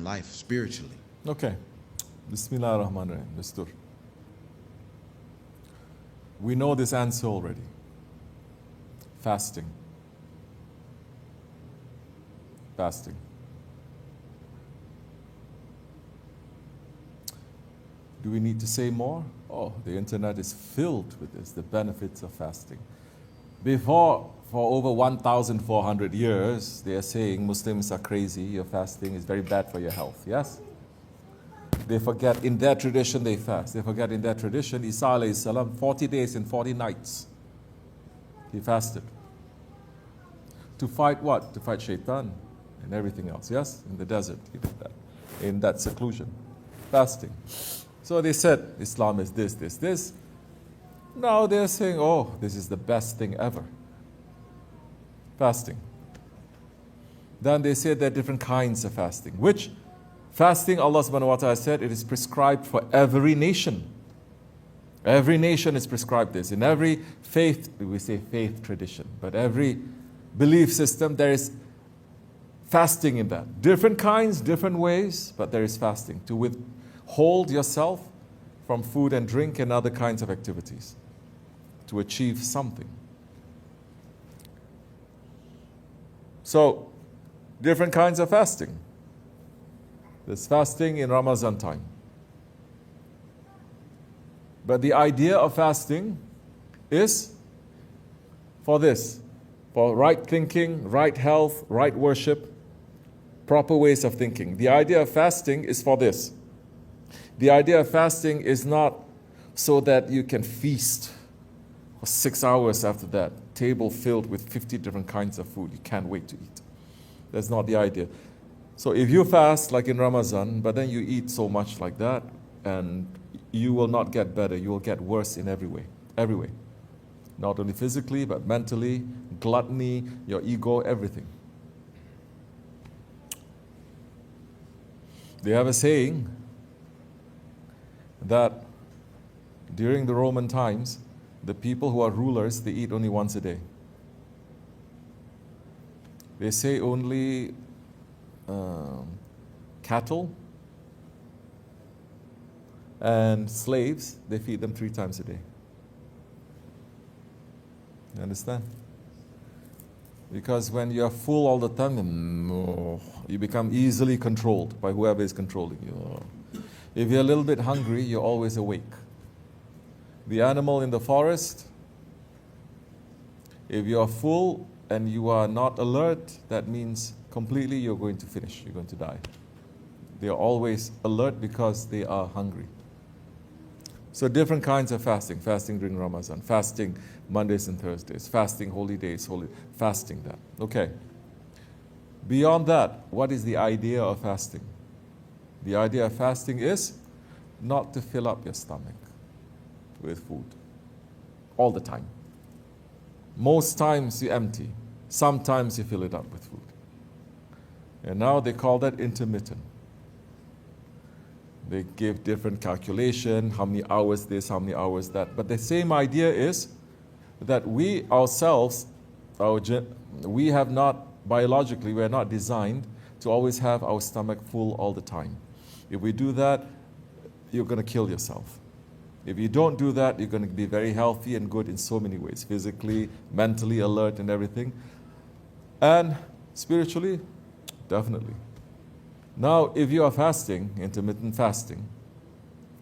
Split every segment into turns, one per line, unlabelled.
life spiritually.
Okay. Bismillah ar-Rahman ar-Rahim. Dastur. We know this answer already. Fasting. Fasting. Do we need to say more? Oh, the internet is filled with this, the benefits of fasting. For over 1,400 years, they are saying Muslims are crazy, your fasting is very bad for your health, yes? They forget, in their tradition they fast. They forget in their tradition, Isa alayhi salam, 40 days and 40 nights, he fasted. To fight what? To fight shaitan and everything else, yes? In the desert, he did that. In that seclusion, fasting. So they said, Islam is this, this, this. Now they're saying, oh, this is the best thing ever. Fasting. Then they said there are different kinds of fasting. Which fasting, Allah subhanahu wa ta'ala said, it is prescribed for every nation. Every nation is prescribed this. In every faith, we say faith tradition, but every belief system, there is fasting in that. Different kinds, different ways, but there is fasting. To withhold yourself from food and drink and other kinds of activities to achieve something. So, different kinds of fasting. There's fasting in Ramadan time. But the idea of fasting is for this, for right thinking, right health, right worship, proper ways of thinking. The idea of fasting is for this. The idea of fasting is not so that you can feast for 6 hours after that, table filled with 50 different kinds of food. You can't wait to eat. That's not the idea. So if you fast like in Ramadan, but then you eat so much like that, and you will not get better, you will get worse in every way. Every way. Not only physically, but mentally, gluttony, your ego, everything. They have a saying that during the Roman times, the people who are rulers, they eat only once a day. They say only cattle and slaves, they feed them 3 times a day. You understand? Because when you're full all the time, you become easily controlled by whoever is controlling you. If you're a little bit hungry, you're always awake. The animal in the forest, if you are full and you are not alert, that means completely you're going to finish, you're going to die. They are always alert because they are hungry. So different kinds of fasting. Fasting during Ramadan, fasting Mondays and Thursdays, fasting holy days, fasting that. Okay. Beyond that, what is the idea of fasting? The idea of fasting is not to fill up your stomach with food all the time. Most times you empty. Sometimes you fill it up with food. And now they call that intermittent. They give different calculation, how many hours this, how many hours that. But the same idea is that we ourselves, we have not, biologically, we are not designed to always have our stomach full all the time. If we do that, you're going to kill yourself. If you don't do that, you're going to be very healthy and good in so many ways, physically, mentally alert and everything. And spiritually, definitely. Now, if you are fasting, intermittent fasting,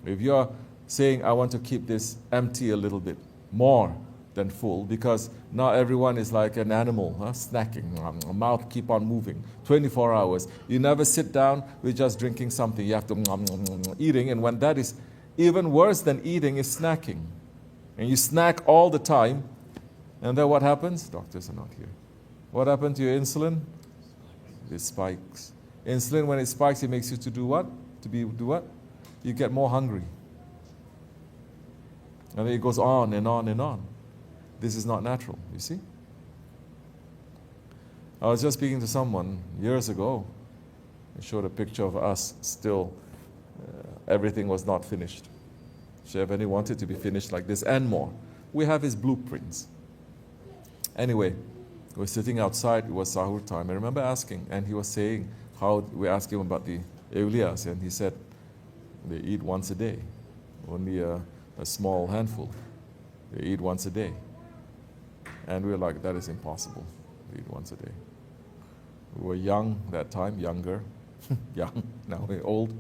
if you are saying, I want to keep this empty a little bit more than full, because now everyone is like an animal, snacking, mouth keep on moving, 24 hours. You never sit down with just drinking something. You have to eating, and when that is even worse than eating is snacking. And you snack all the time, and then what happens? Doctors are not here. What happened to your insulin? It spikes. Insulin, when it spikes, it makes you to do what? Do what? You get more hungry. And then it goes on and on and on. This is not natural, you see? I was just speaking to someone years ago. I showed a picture of us still. Everything was not finished. Shevani wanted to be finished like this and more. We have his blueprints. Anyway, we were sitting outside. It was sahur time. I remember asking, and he was saying how we asked him about the Elias, and he said they eat once a day, only a small handful. They eat once a day. And we were like, that is impossible. We eat once a day. We were young that time, younger, young, now we're old.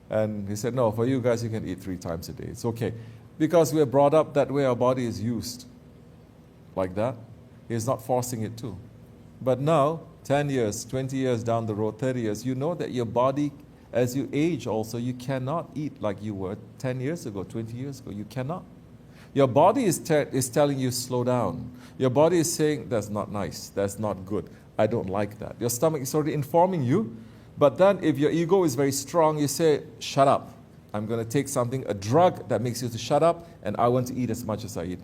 And he said, no, for you guys, you can eat 3 times a day. It's okay. Because we're brought up that way, our body is used like that. He's not forcing it to. But now, 10 years, 20 years down the road, 30 years, you know that your body, as you age also, you cannot eat like you were 10 years ago, 20 years ago. You cannot. Your body is telling you, slow down. Your body is saying, that's not nice, that's not good, I don't like that. Your stomach is already informing you. But then if your ego is very strong, you say, shut up. I'm going to take something, a drug that makes you to shut up, and I want to eat as much as I eat.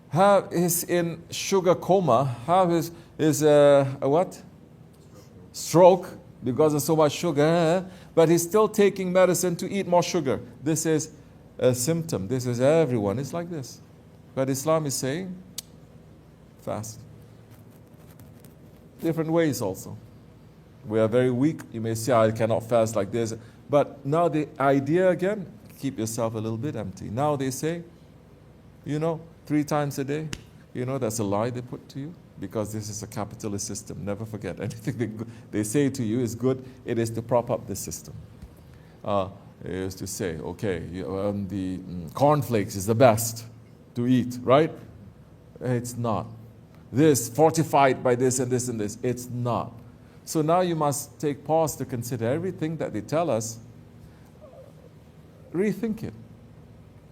Have is in sugar coma. Have is a what? Stroke because of so much sugar. But he's still taking medicine to eat more sugar. This is a symptom. This is everyone. It's like this. But Islam is saying, fast. Different ways also. We are very weak. You may say, I cannot fast like this. But now the idea again, keep yourself a little bit empty. Now they say, 3 times a day. That's a lie they put to you. Because this is a capitalist system. Never forget, anything they say to you is good. It is to prop up this system. It is to say, okay, the cornflakes is the best to eat, right? It's not. This, fortified by this and this and this. It's not. So now you must take pause to consider everything that they tell us. Rethink it.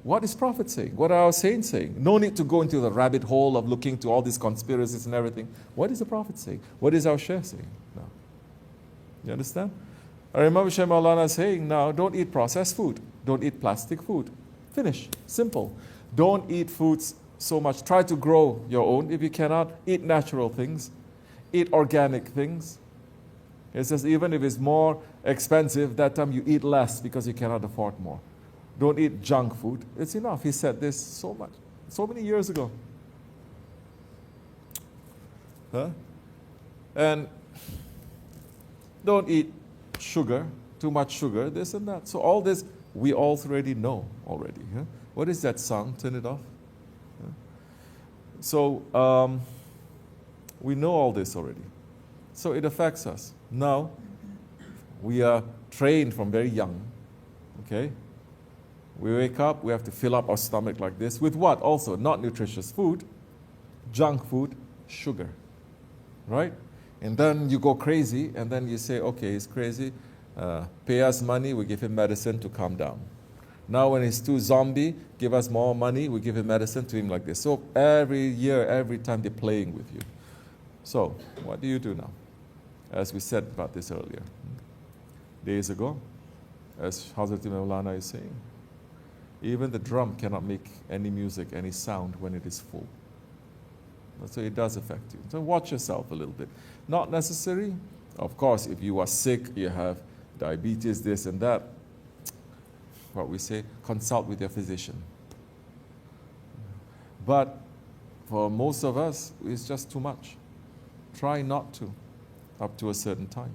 What is Prophet saying? What are our saints saying? No need to go into the rabbit hole of looking to all these conspiracies and everything. What is the Prophet saying? What is our Shaykh saying? No. You understand? I remember Shaykh Maulana saying, now don't eat processed food. Don't eat plastic food. Finish. Simple. Don't eat foods so much. Try to grow your own. If you cannot, eat natural things. Eat organic things. It says even if it's more expensive, that time you eat less because you cannot afford more. Don't eat junk food. It's enough. He said this so many years ago. And don't eat sugar, too much sugar, this and that. So all this, we already know already. What is that sound? Turn it off. So we know all this already. So it affects us. Now, we are trained from very young. Okay? We wake up, we have to fill up our stomach like this. With what? Also, not nutritious food, junk food, sugar. Right? And then you go crazy, and then you say, okay, he's crazy. Pay us money, we give him medicine to calm down. Now when he's too zombie, give us more money, we give him medicine to him like this. So every year, every time they're playing with you. So, what do you do now? As we said about this earlier. Days ago, as Hazrat Maulana is saying, even the drum cannot make any music, any sound when it is full. So it does affect you. So watch yourself a little bit. Not necessary. Of course, if you are sick, you have diabetes, this and that, what we say, consult with your physician. But for most of us, it's just too much. Try not to, up to a certain time.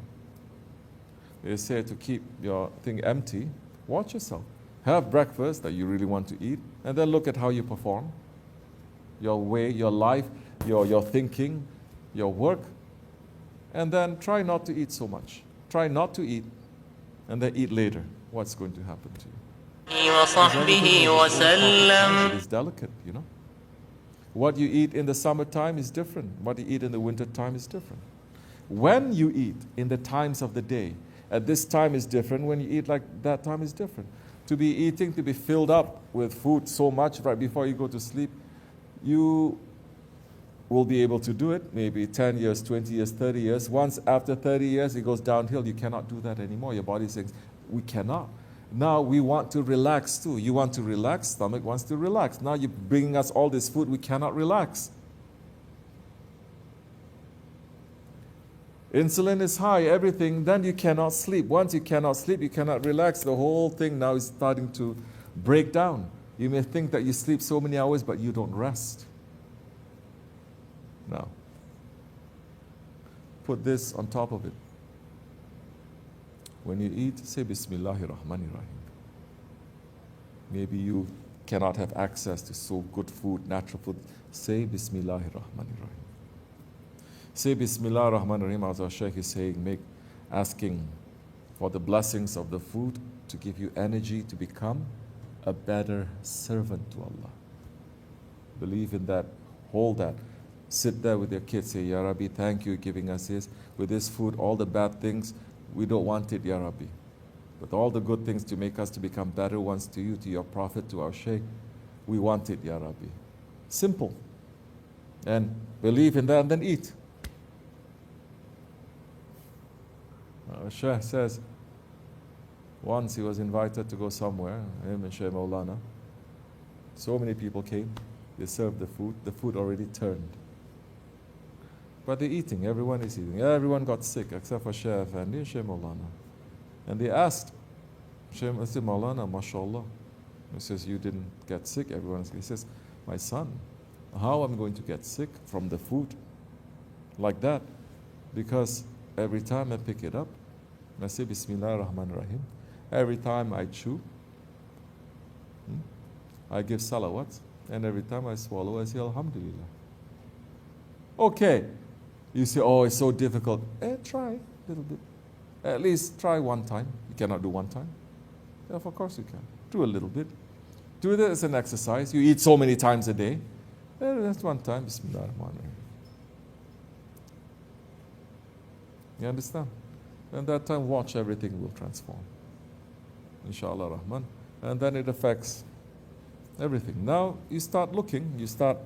They say to keep your thing empty, watch yourself. Have breakfast that you really want to eat, and then look at how you perform. Your way, your life, your thinking, your work. And then try not to eat so much. Try not to eat, and then eat later. What's going to happen to you? It is delicate, What you eat in the summertime is different. What you eat in the winter time is different. When you eat in the times of the day, at this time is different. When you eat like that time is different. To be eating, to be filled up with food so much right before you go to sleep, you will be able to do it, maybe 10 years, 20 years, 30 years. Once after 30 years, it goes downhill. You cannot do that anymore. Your body says, we cannot. Now we want to relax too. You want to relax, stomach wants to relax. Now you're bringing us all this food, we cannot relax. Insulin is high, everything, then you cannot sleep. Once you cannot sleep, you cannot relax. The whole thing now is starting to break down. You may think that you sleep so many hours, but you don't rest. Now, put this on top of it. When you eat, say Bismillahir Rahmanir Rahim. Maybe you cannot have access to so good food, natural food. Say Bismillahir Rahmanir Rahim. Say Bismillahir Rahmanir Rahim, as our Shaykh is saying, asking for the blessings of the food to give you energy to become a better servant to Allah. Believe in that, hold that. Sit there with your kids, say, Ya Rabbi, thank you for giving us this. With this food, all the bad things, we don't want it, Ya Rabbi. But all the good things to make us to become better ones to you, to your Prophet, to our Shaykh, we want it, Ya Rabbi. Simple. And believe in that and then eat. Our Shaykh says, once he was invited to go somewhere, him and Shaykh Maulana. So many people came, they served the food already turned. But they're eating, everyone is eating. Everyone got sick except for Shaykh Effendi and Shaykh Maulana. And they asked Shaykh Maulana, mashallah. He says, you didn't get sick, everyone is. He says, my son, how am I going to get sick from the food? Like that. Because every time I pick it up, I say Bismillah ar-Rahman ar-Rahim. Every time I chew, I give salawat. And every time I swallow, I say Alhamdulillah. Okay. You say, oh, it's so difficult. Try a little bit. At least try one time. You cannot do one time. Yeah, of course you can. Do a little bit. Do it as an exercise. You eat so many times a day. That's one time. Bismillah ar-Rahman ar-Rahim. You understand? And that time, watch, everything will transform. Inshallah Rahman. And then it affects everything. Now you start looking, you start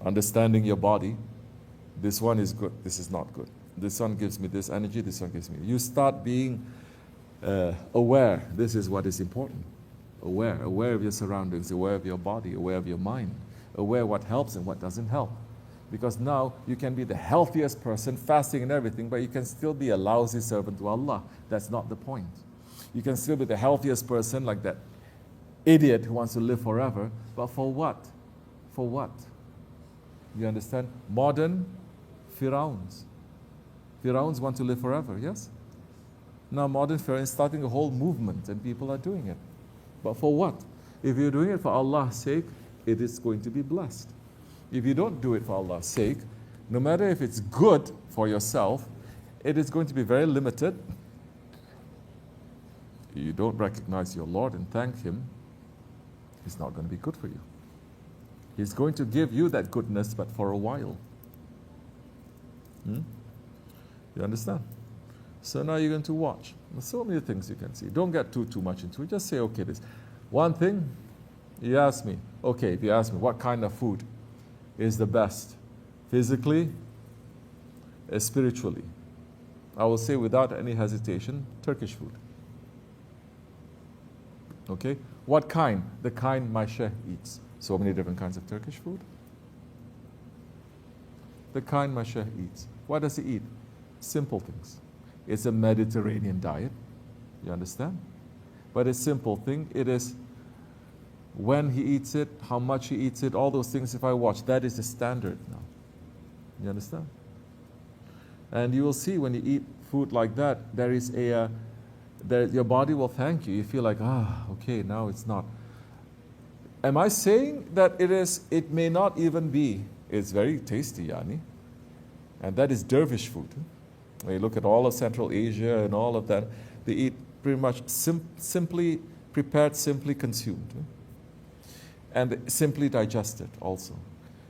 understanding your body. This one is good, this is not good. This one gives me this energy, this one gives me. You start being aware. This is what is important. Aware of your surroundings, aware of your body, aware of your mind, aware what helps and what doesn't help. Because now you can be the healthiest person, fasting and everything, but you can still be a lousy servant to Allah. That's not the point. You can still be the healthiest person, like that idiot who wants to live forever, but for what? For what? You understand? Modern Fir'auns. Fir'auns want to live forever, yes? Now modern Fir'aun is starting a whole movement and people are doing it. But for what? If you're doing it for Allah's sake, it is going to be blessed. If you don't do it for Allah's sake, no matter if it's good for yourself, it is going to be very limited. You don't recognize your Lord and thank Him, it's not going to be good for you. He's going to give you that goodness, but for a while. You understand? So now you're going to watch. There's so many things you can see. Don't get too much into it. Just say, okay, this one thing. You ask me, okay, if you ask me what kind of food is the best, physically, spiritually, I will say without any hesitation, Turkish food. Okay? What kind? The kind my Shaykh eats. So many different kinds of Turkish food. The kind my Shaykh eats. What does he eat? Simple things. It's a Mediterranean diet. You understand? But a simple thing. It is when he eats it, how much he eats it, all those things if I watch. That is the standard now. You understand? And you will see when you eat food like that, there is your body will thank you. You feel like, okay, now it's not. Am I saying that it may not even be, it's very tasty, Yani. And that is dervish food. When you look at all of Central Asia and all of that, they eat pretty much simply prepared, simply consumed. And simply digested also.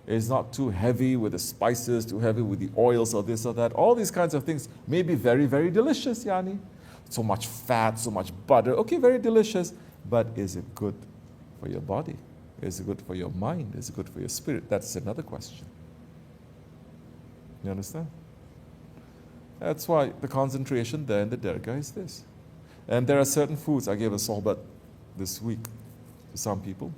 It's not too heavy with the spices, too heavy with the oils or this or that. All these kinds of things may be very, very delicious, Yani. So much fat, so much butter. Okay, very delicious. But is it good for your body? Is it good for your mind? Is it good for your spirit? That's another question. You understand? That's why the concentration there in the dergah is this. And there are certain foods. I gave a sohbat this week to some people.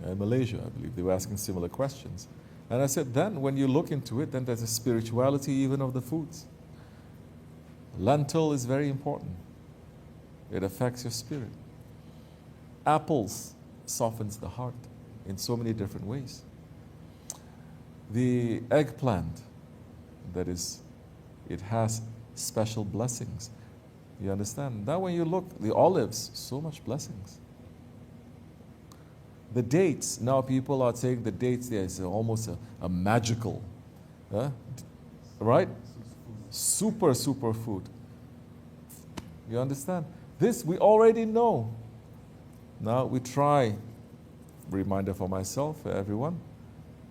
In Malaysia, I believe, they were asking similar questions. And I said, then when you look into it, then there's a spirituality even of the foods. Lentil is very important. It affects your spirit. Apples softens the heart in so many different ways. The eggplant that is, it has special blessings. You understand? Now when you look, the olives, so much blessings. The dates, now people are saying the dates there is almost a magical, right? Super food. You understand? This we already know. Now we try, reminder for myself, for everyone,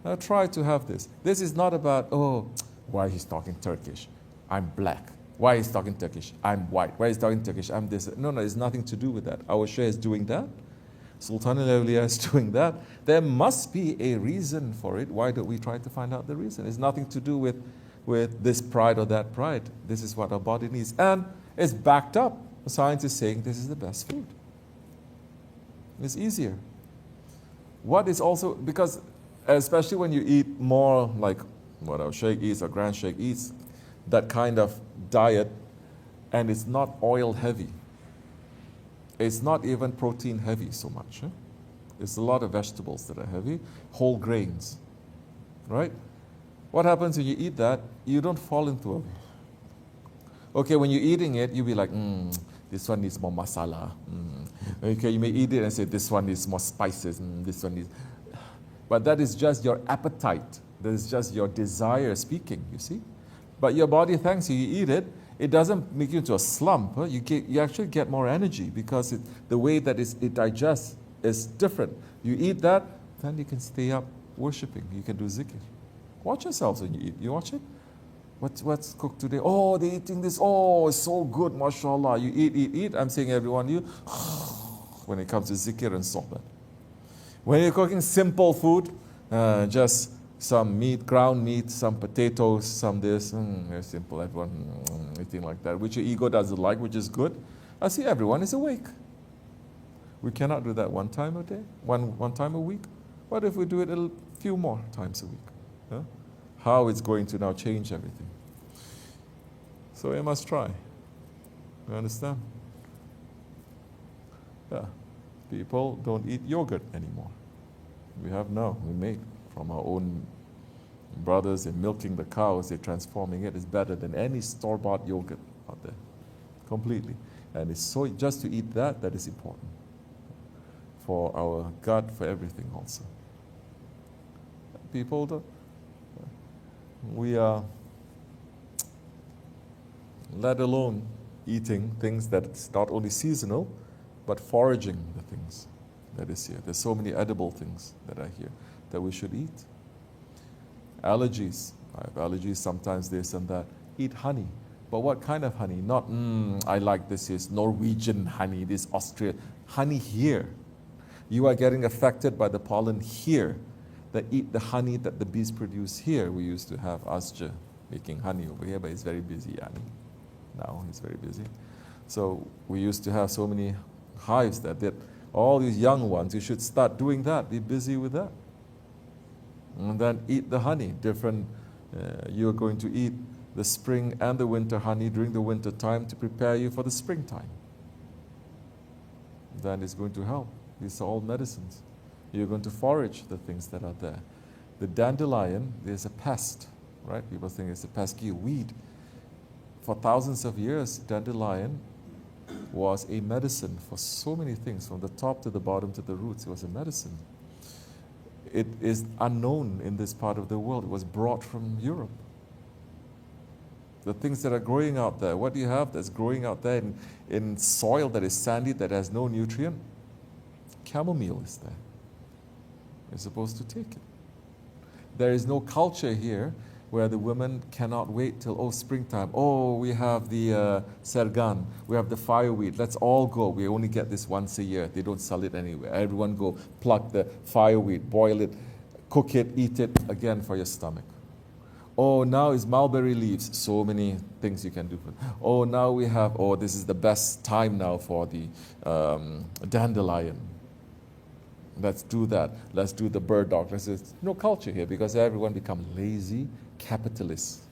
now try to have this. This is not about, oh, why he's talking Turkish? I'm black. Why he's talking Turkish? I'm white. Why he's talking Turkish? I'm this. No, it's nothing to do with that. Our Shaykh is doing that. Sultan al-Awliya is doing that. There must be a reason for it. Why don't we try to find out the reason? It's nothing to do with this pride or that pride. This is what our body needs. And it's backed up. Science is saying this is the best food. It's easier. What is also, because especially when you eat more like what our Shaykh eats, our Grand Shaykh eats, that kind of diet, and it's not oil heavy. It's not even protein heavy so much. It's a lot of vegetables that are heavy, whole grains, right? What happens when you eat that? You don't fall into it. Okay, when you're eating it, you'll be like, this one needs more masala. Okay, you may eat it and say, this one needs more spices. This one needs... But that is just your appetite. That is just your desire speaking, you see? But your body thanks you, you eat it. It doesn't make you into a slump. You actually get more energy because the way that it digests is different. You eat that, then you can stay up worshipping. You can do zikr. Watch yourselves when you eat. You watch it? What's cooked today? Oh, they're eating this. Oh, it's so good, mashallah. You eat. I'm saying everyone, you when it comes to zikr and sohbah. When you're cooking simple food, just some meat, ground meat, some potatoes, some this, very simple, everyone eating like that, which your ego doesn't like, which is good. I see everyone is awake. We cannot do that one time a day, one time a week. What if we do it a few more times a week? Yeah? How it's going to now change everything. So we must try. You understand? Yeah. People don't eat yogurt anymore. We made from our own brothers. They're milking the cows, they're transforming it. It's better than any store-bought yogurt out there, completely. And it's so, just to eat that is important for our gut, for everything also. People, we are, let alone eating things that's not only seasonal, but foraging the things that is here. There's so many edible things that are here that we should eat. Allergies. I have allergies, sometimes this and that. Eat honey. But what kind of honey? Not, I like this is Norwegian honey, this Austrian. Honey here. You are getting affected by the pollen here. That eat the honey that the bees produce here. We used to have Asja making honey over here, but he's very busy, Yani. Now he's very busy. So we used to have so many hives that all these young ones, you should start doing that. Be busy with that. And then eat the honey. Different, you're going to eat the spring and the winter honey during the winter time to prepare you for the springtime. Then it's going to help. These are all medicines. You're going to forage the things that are there. The dandelion, there's a pest, right? People think it's a pesky weed. For thousands of years, dandelion was a medicine for so many things, from the top to the bottom to the roots. It was a medicine. It is unknown in this part of the world. It was brought from Europe. The things that are growing out there, what do you have that's growing out there in soil that is sandy, that has no nutrient? Chamomile is there. You're supposed to take it. There is no culture here where the women cannot wait till, springtime. We have the sergan, we have the fireweed. Let's all go. We only get this once a year. They don't sell it anywhere. Everyone go pluck the fireweed, boil it, cook it, eat it, again for your stomach. Now is mulberry leaves. So many things you can do. Now we have, this is the best time now for the dandelion. Let's do that. Let's do the burdock. There's no culture here because everyone become lazy capitalists.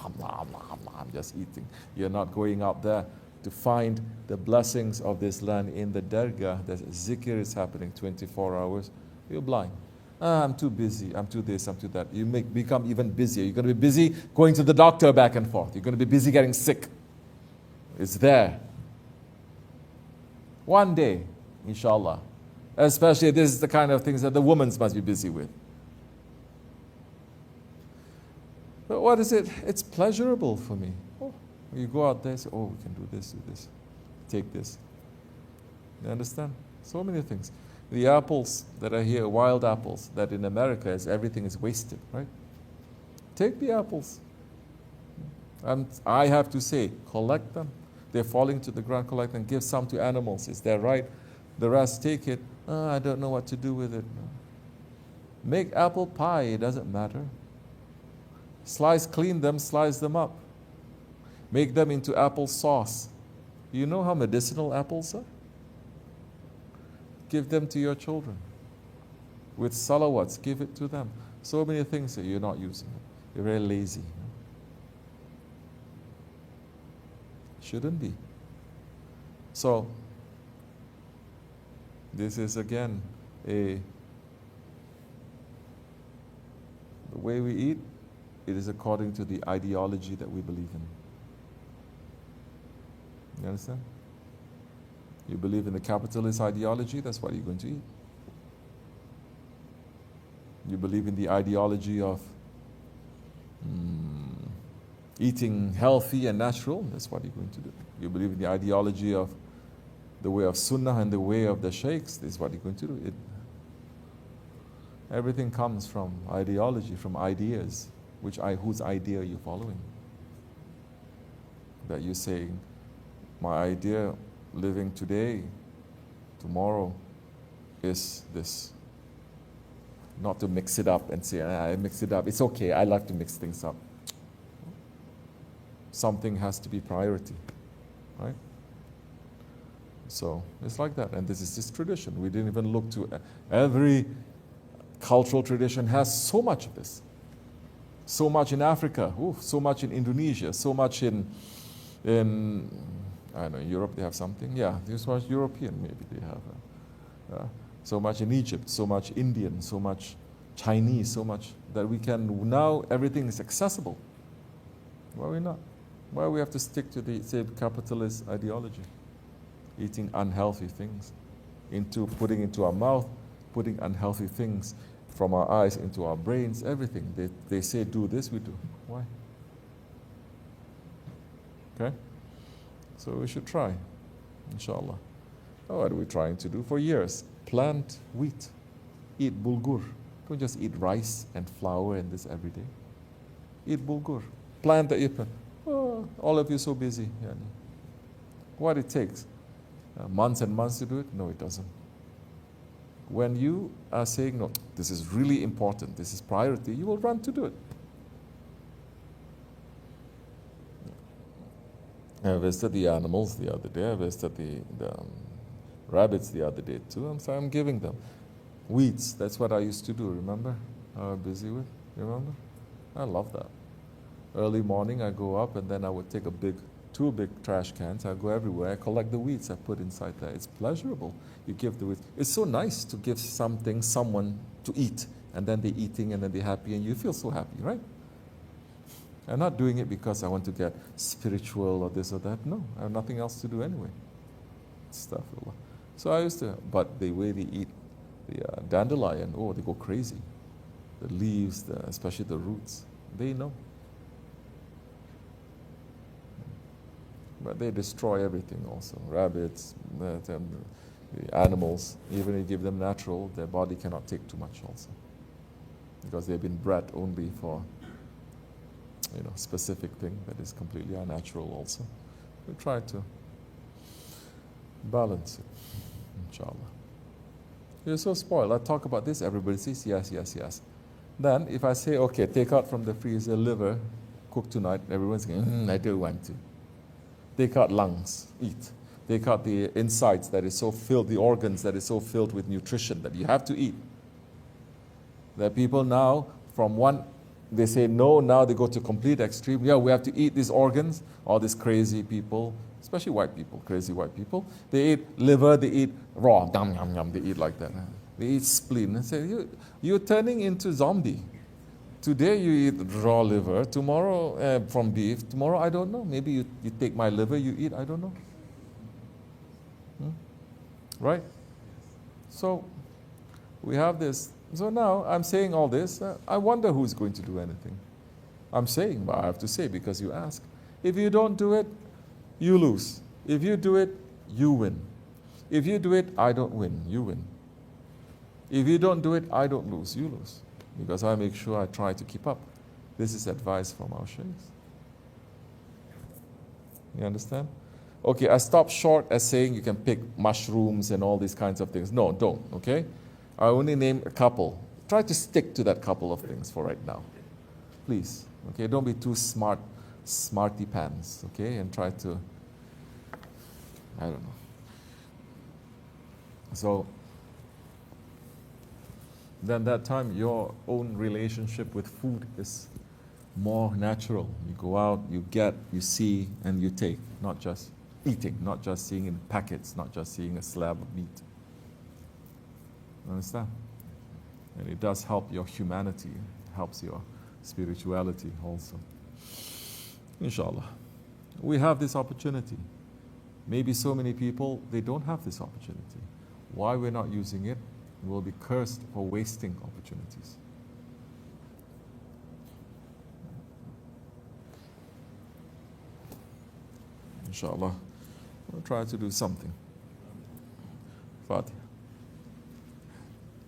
I'm just eating. You're not going out there to find the blessings of this land in the dargah. The zikr is happening 24 hours. You're blind. I'm too busy, I'm too this, I'm too that. You become even busier. You're going to be busy going to the doctor back and forth. You're going to be busy getting sick. It's there. One day, inshallah. Especially this is the kind of things that the women must be busy with. But what is it? It's pleasurable for me. Oh, you go out there, say, oh, we can do this, take this. You understand? So many things. The apples that are here, wild apples, that in America everything is wasted, right? Take the apples. And I have to say, collect them. They're falling to the ground, collect them, give some to animals. Is that right? The rest take it. Oh, I don't know what to do with it. Make apple pie, it doesn't matter. Clean them, slice them up. Make them into apple sauce. You know how medicinal apples are? Give them to your children. With salawats, give it to them. So many things that you're not using. You're very lazy. Shouldn't be. So, this is again the way we eat, it is according to the ideology that we believe in. You understand? You believe in the capitalist ideology, that's what you're going to eat. You believe in the ideology of eating healthy and natural, that's what you're going to do. You believe in the ideology of the way of sunnah and the way of the sheikhs, this is what you're going to do. Everything comes from ideology, from ideas. Whose idea are you following? That you're saying, my idea living today, tomorrow, is this. Not to mix it up and say, I mix it up. It's okay, I like to mix things up. Something has to be priority, right? So it's like that, and this is this tradition. We didn't even look to every cultural tradition has so much of this. So much in Africa, so much in Indonesia, so much in I don't know, Europe they have something. Yeah, this much European maybe they have. So much in Egypt, so much Indian, so much Chinese, so much that we can now everything is accessible. Why are we not? Why we have to stick to the same capitalist ideology? Eating unhealthy things, putting into our mouth, putting unhealthy things from our eyes into our brains, everything. They say do this, we do. Why? Okay? So we should try, inshallah. What are we trying to do? For years, plant wheat, eat bulgur. Don't just eat rice and flour and this every day. Eat bulgur. Plant the ippan. Oh, all of you so busy. What it takes? Months and months to do it? No, it doesn't. When you are saying, no, this is really important, this is priority, you will run to do it. I visited the animals the other day. I visited the rabbits the other day too. So I'm giving them weeds. That's what I used to do, remember? I was busy with, remember? I love that. Early morning I go up and then I would take two big trash cans. I go everywhere. I collect the weeds I put inside there. It's pleasurable. You give the weeds. It's so nice to give someone to eat, and then they're eating and then they're happy and you feel so happy, right? I'm not doing it because I want to get spiritual or this or that. No, I have nothing else to do anyway. Astaghfirullah. So I used to, but the way they eat the dandelion, they go crazy. The leaves, especially the roots, they know. But they destroy everything also. Rabbits, the animals, even if you give them natural, their body cannot take too much also. Because they've been bred only for specific thing that is completely unnatural also. We try to balance it, inshallah. You're so spoiled. I talk about this, everybody says yes, yes, yes. Then if I say, okay, take out from the freezer liver, cook tonight, everyone's going, I don't want to. Take out lungs, eat. Take out the insides that is so filled, the organs that is so filled with nutrition that you have to eat. There are people now, from one, they say no, now they go to complete extreme. Yeah, we have to eat these organs. All these crazy people, especially white people, crazy white people, they eat liver, they eat raw, yum, yum, yum, they eat like that. They eat spleen. And say, you're turning into zombie. Today you eat raw liver, tomorrow from beef, tomorrow I don't know. Maybe you take my liver, you eat, I don't know. Right? So we have this. So now I'm saying all this. I wonder who's going to do anything. I'm saying, but I have to say because you ask. If you don't do it, you lose. If you do it, you win. If you do it, I don't win, you win. If you don't do it, I don't lose, you lose. Because I make sure I try to keep up. This is advice from our sheikhs. You understand? Okay, I stop short at saying you can pick mushrooms and all these kinds of things. No, don't, okay? I only name a couple. Try to stick to that couple of things for right now. Please, okay? Don't be too smarty pants, okay? And try to, I don't know. So, then that time your own relationship with food is more natural. You go out, you get, you see, and you take, not just eating, not just seeing in packets, not just seeing a slab of meat. Understand? And it does help your humanity, helps your spirituality also. Inshallah. We have this opportunity. Maybe so many people, they don't have this opportunity. Why we're not using it? We'll be cursed for wasting opportunities. Inshallah, we'll try to do something. Fatih.